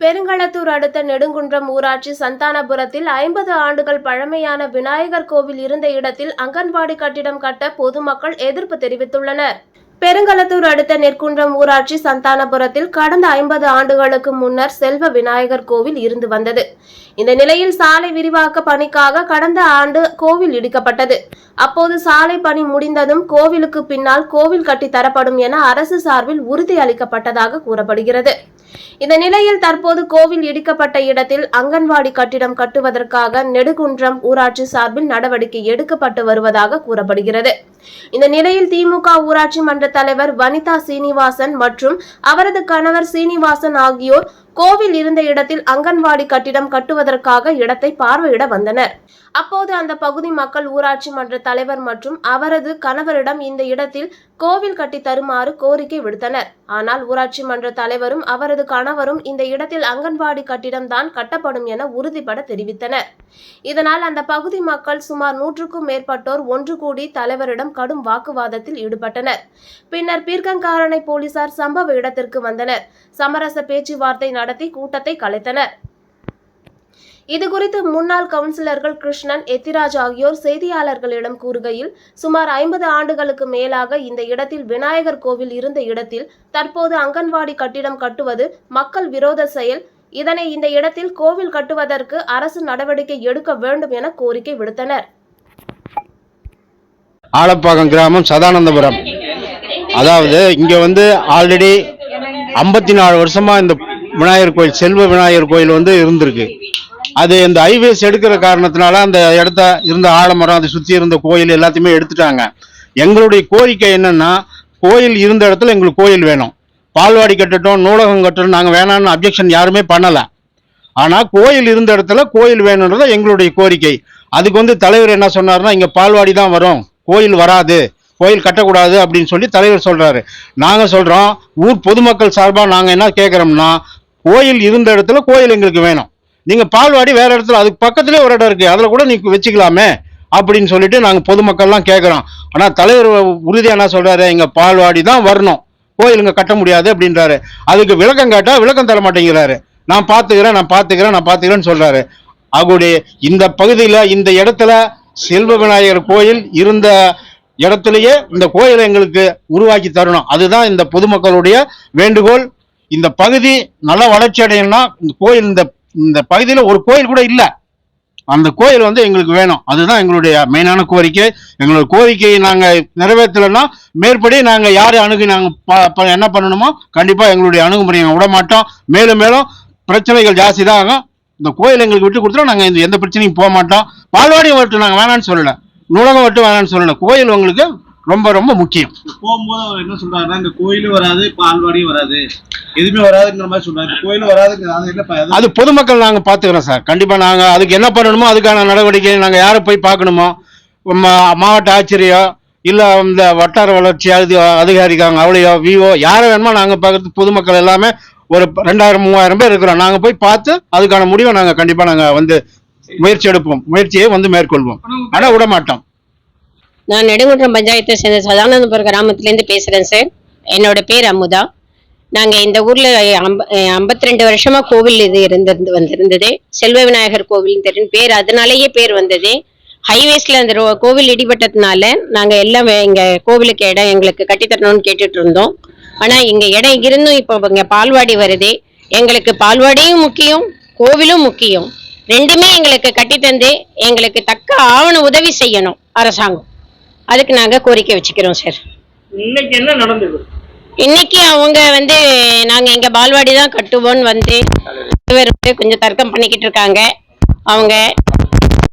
பெருங்களத்தூர் அடுத்த நெடுங்குன்றம் ஊராட்சி சந்தானபுரத்தில் 50 ஆண்டுகள் பழமையான விநாயகர் கோவில் இருந்த இடத்தில் அங்கன்வாடி கட்டிடம் கட்ட பொதுமக்கள் எதிர்ப்பு தெரிவித்துள்ளனர். பெருங்களத்தூர் அடுத்த நெற்குன்றம் ஊராட்சி சந்தானபுரத்தில் கடந்த 50 ஆண்டுகளுக்கு முன்னர் செல்வ விநாயகர் கோவில் இருந்து வந்தது. இந்த நிலையில் சாலை விரிவாக்க பணிக்காக கடந்த ஆண்டு கோவில் இடிக்கப்பட்டது. அப்போது சாலை பணி முடிந்ததும் கோவிலுக்கு பின்னால் கோவில் கட்டி தரப்படும் என அரசு சார்பில் உறுதி அளிக்கப்பட்டதாக கூறப்படுகிறது. இந்த நிலையில் தற்போது கோவில் இடிக்கப்பட்ட இடத்தில் அங்கன்வாடி கட்டிடம் கட்டுவதற்காக நெடுங்குன்றம் ஊராட்சி சார்பில் நடவடிக்கை எடுக்கப்பட்டு வருவதாக கூறப்படுகிறது. இந்த நிலையில் திமுக ஊராட்சி மன்ற தலைவர் வனிதா சீனிவாசன் மற்றும் அவரது கணவர் சீனிவாசன் ஆகியோர் கோவில் இருந்த இடத்தில் அங்கன்வாடி கட்டிடம் கட்டுவதற்காக இடத்தை பார்வையிட வந்தனர். அப்போது அந்த பகுதி மக்கள் ஊராட்சி மன்ற தலைவர் மற்றும் அவரது கணவரிடம் இந்த இடத்தில் கோவில் கட்டி தருமாறு கோரிக்கை விடுத்தனர். ஆனால் ஊராட்சி மன்ற தலைவரும் அவரது கணவரும் இந்த இடத்தில் அங்கன்வாடி கட்டிடம் தான் கட்டப்படும் என உறுதிபட தெரிவித்தனர். இதனால் அந்த பகுதி மக்கள் சுமார் 100க்கும் மேற்பட்டோர் ஒன்று கூடி தலைவரிடம் கடும் வாக்குவாதத்தில் ஈடுபட்டனர். பின்னர் பீர்க்கங்காரணை போலீசார் சம்பவ இடத்திற்கு வந்தனர். சமரச பேச்சுவார்த்தை நடத்தி கூட்டத்தை கலைத்தனர். இதுகுறித்து முன்னாள் கவுன்சிலர்கள் கிருஷ்ணன், எத்திராஜ் ஆகியோர் செய்தியாளர்களிடம் கூறுகையில், சுமார் 50 ஆண்டுகளுக்கு மேலாக இந்த இடத்தில் விநாயகர் கோவில் இருந்த இடத்தில் தற்போது அங்கன்வாடி கட்டிடம் கட்டுவது மக்கள் விரோத செயல். இதனை இந்த இடத்தில் கோவில் கட்டுவதற்கு அரசு நடவடிக்கை எடுக்க வேண்டும் என கோரிக்கை விடுத்தனர். ஆலப்பாக்கம் கிராமம் சதானந்தபுரம். அதாவது இங்க ஆல்ரெடி 54 வருஷமா இந்த விநாயகர் கோயில், செல்வ விநாயகர் கோயில் இருந்திருக்கு. அது இந்த ஹைவேஸ் எடுக்கிற காரணத்தினால அந்த இடத்த இருந்த ஆலமரம், அதை சுற்றி இருந்த கோயில் எல்லாத்தையுமே எடுத்துட்டாங்க. எங்களுடைய கோரிக்கை என்னன்னா, கோயில் இருந்த இடத்துல எங்களுக்கு கோயில் வேணும். பால்வாடி கட்டட்டும், நூலகம் கட்டட்டும், நாங்கள் வேணான்னு அப்ஜெக்ஷன் யாருமே பண்ணலை. ஆனால் கோயில் இருந்த இடத்துல கோயில் வேணுன்றத எங்களுடைய கோரிக்கை. அதுக்கு தலைவர் என்ன சொன்னார்னா, இங்கே பால்வாடி தான் வரும், கோயில் வராது, கோயில் கட்டக்கூடாது அப்படின்னு சொல்லி தலைவர் சொல்றாரு. நாங்கள் சொல்றோம், ஊர் பொதுமக்கள் சார்பாக நாங்கள் என்ன கேட்குறோம்னா, கோயில் இருந்த இடத்துல கோயில் எங்களுக்கு வேணும். நீங்க பால்வாடி வேற இடத்துல, அதுக்கு பக்கத்துலேயே ஒரு இடம் இருக்கு, அதில் கூட நீங்க வச்சுக்கலாமே அப்படின்னு சொல்லிட்டு நாங்கள் பொதுமக்கள்லாம் கேட்குறோம். ஆனால் தலைவர் உறுதியாக என்ன சொல்றாரு, எங்க பால்வாடி தான் வரணும், கோயிலுங்க கட்ட முடியாது அப்படின்றாரு. அதுக்கு விளக்கம் கேட்டால் விளக்கம் தர மாட்டேங்கிறாரு. நான் பார்த்துக்கிறேன்னு சொல்றாரு. அவருடைய இந்த பகுதியில், இந்த இடத்துல செல்வ விநாயகர் கோயில் இருந்த இடத்துலயே இந்த கோயிலை எங்களுக்கு உருவாக்கி தரணும். அதுதான் இந்த பொதுமக்களுடைய வேண்டுகோள். இந்த பகுதி நல்ல வளர்ச்சி அடையணும்னா இந்த கோயில், இந்த பகுதியில் ஒரு கோயில் கூட இல்லை, அந்த கோயில் எங்களுக்கு வேணும். அதுதான் எங்களுடைய மெயினான கோரிக்கை. எங்களோட கோரிக்கையை நாங்கள் நிறைவேற்றலைன்னா மேற்படி நாங்கள் யாரை அணுகி நாங்கள் என்ன பண்ணணுமோ கண்டிப்பாக எங்களுடைய அணுகுமுறையை விட மாட்டோம். மேலும் மேலும் பிரச்சனைகள் ஜாஸ்தி தான் ஆகும். இந்த கோயில் எங்களுக்கு விட்டு கொடுத்தா நாங்கள் எந்த பிரச்சனையும் போக மாட்டோம். பால்வாடியும் வரட்டும், நாங்கள் வேணான்னு சொல்லலை, நூலகம் மட்டும் வேணான்னு சொல்லலை, கோயில் உங்களுக்கு ரொம்ப ரொம்ப முக்கியம். போகும்போது அவர் என்ன சொல்றாருன்னா, இந்த கோயிலும் வராது, பால்வாடியும் வராது, எதுவுமே வராதுங்கிற மாதிரி சொல்றாரு. கோயிலும் வராது, அது பொதுமக்கள் நாங்கள் பார்த்துக்கிறோம் சார். கண்டிப்பாக நாங்கள் அதுக்கு என்ன பண்ணணுமோ அதுக்கான நடவடிக்கை நாங்கள் யாரை போய் பார்க்கணுமோ, மாவட்ட ஆட்சியரையோ இல்லை இந்த வட்டார வளர்ச்சி அதிகாரிக்காங்க அவளையோ விஓ யாரை வேணுமோ நாங்கள் பார்க்கறது. பொதுமக்கள் எல்லாமே ஒரு 2000-3000 பேர் இருக்கிறோம். நாங்கள் போய் பார்த்து அதுக்கான முடிவை நாங்கள் கண்டிப்பாக நாங்கள் முயற்சி எடுப்போம், முயற்சியை மேற்கொள்வோம். ஆனால் விட மாட்டோம். நான் நெடுங்குன்றம் பஞ்சாயத்தை சேர்ந்த சதானந்தபுரம் கிராமத்திலேருந்து பேசுகிறேன் சார். என்னோட பேர் அமுதா. நாங்கள் இந்த ஊரில் 52 வருஷமாக கோவில் இது வந்திருந்தது. செல்வ விநாயகர் கோவில் பேர், அதனாலேயே பேர் வந்தது. ஹைவேஸில் அந்த கோவில் இடிபட்டதுனால நாங்கள் எல்லாம் எங்கள் கோவிலுக்கு இடம் எங்களுக்கு கட்டித்தரணும்னு கேட்டுட்டு இருந்தோம். ஆனால் இங்கே இடம் இருந்தும் இப்போ இங்கே பால்வாடி வருது. எங்களுக்கு பால்வாடியும் முக்கியம், கோவிலும் முக்கியம். ரெண்டுமே எங்களுக்கு கட்டித்தந்து எங்களுக்கு தக்க ஆவண உதவி செய்யணும் அரசாங்கம். அதுக்கு நாங்கள் கோரிக்கை வச்சுக்கிறோம் சார். இன்னைக்கு என்ன நடந்தது? இன்னைக்கு அவங்க நாங்கள் எங்கள் பால்வாடி தான் கட்டுவோன்னு கொஞ்சம் தர்க்கம் பண்ணிக்கிட்டு இருக்காங்க. அவங்க